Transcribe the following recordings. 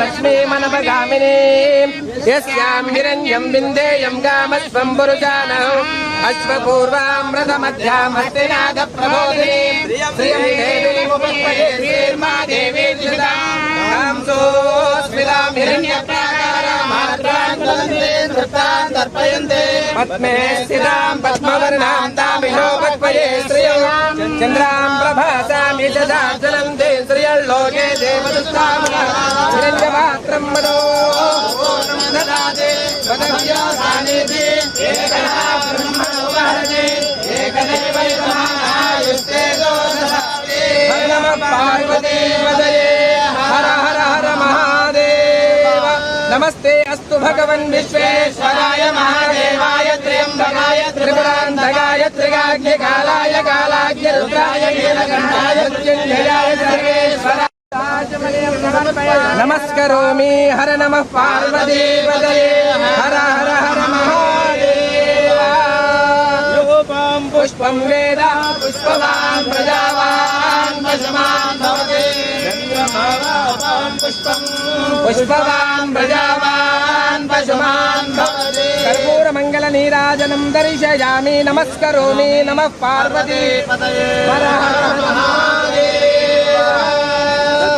लक्ष्मीमनपगामिनी यस्यां हिरण्यं बिन्देयं गामस्वं पुरुषानः अश्वपूर्वामृतमध्यामस्तिनादप्रबोधिनी श्रियं देवीमुपस्महे श्रीर्मा देवी दिशतां सोऽस्मितां हिरण्यप्राकारामात्रान्तरन्ते नृत्तां तर्पयन्ते पद्मे स्थितां पद्मवर्णां तामिनो पक्वये श्रियं चन्द्रां प्रभासां यशसाज्वलन्ते श्रियल्लोके देवदुस्तामनः हिरण्यपात्रं मनो ददाते पदव्यासानेति एकदा ब्रह्मणो वहते एकदैवैकमायुस्ते दोषदाते नमः पार्वती पदये हर हर हर महादेव नमस्ते अस्तु भगवन् विश्वेश्वराय महादेवाय त्र्यम्बकाय त्रिपुरान्तकाय त्रिकाग्निकालाय कालाग्नि रुद्राय नीलकण्ठाय मृत्युञ्जयाय सर्वेश्वराय नमस्करोमि हर नमः पार्वती पदये हर हर हर महादेव योपं पुष्पं वेद पुष्पवान् प्रजावान् पशुमान् भवति पुष्पवान् प्रजावान् पशुमान् भवति कर्पूरमङ्गलनीराजनं दर्शयामि नमस्करोमि नमः पार्वती पदये हर हर महादेव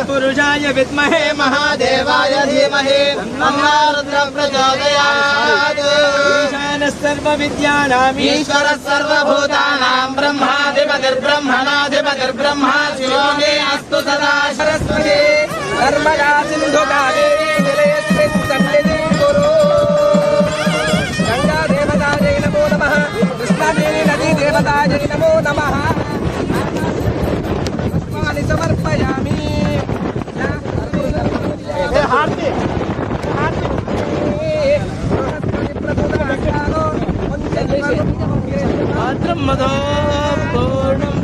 पुरुषाय विद्महे महादेवाय धीमहि तन्नो रुद्रः प्रचोदयात् ईशानः सर्वविद्यानाम् ईश्वरः सर्वभूतानां ब्रह्माधिपतिर्ब्रह्मणाधिपतिर्ब्रह्मा शिवो मे अस्तु सदा सरस्वती नर्मदा सिन्धु कावेरी जलेऽस्मिन् सन्निधिं कुरु गङ्गा देवतायै नमो नमः कृष्णादेवी नदी देवतायै नमो नमः पुष्पाणि समर्पयामि मधो पूर्णं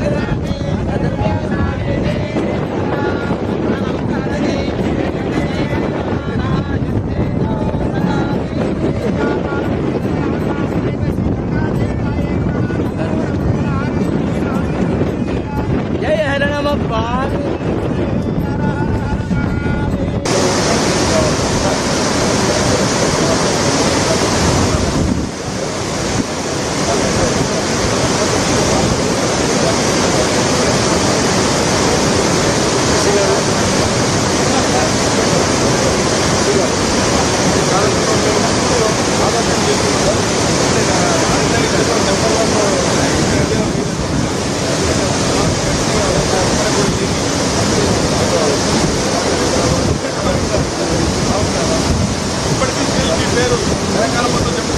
जय हर नमः पार्वती ఇప్పటికీ పేరు తెలంగాణ మొత్తం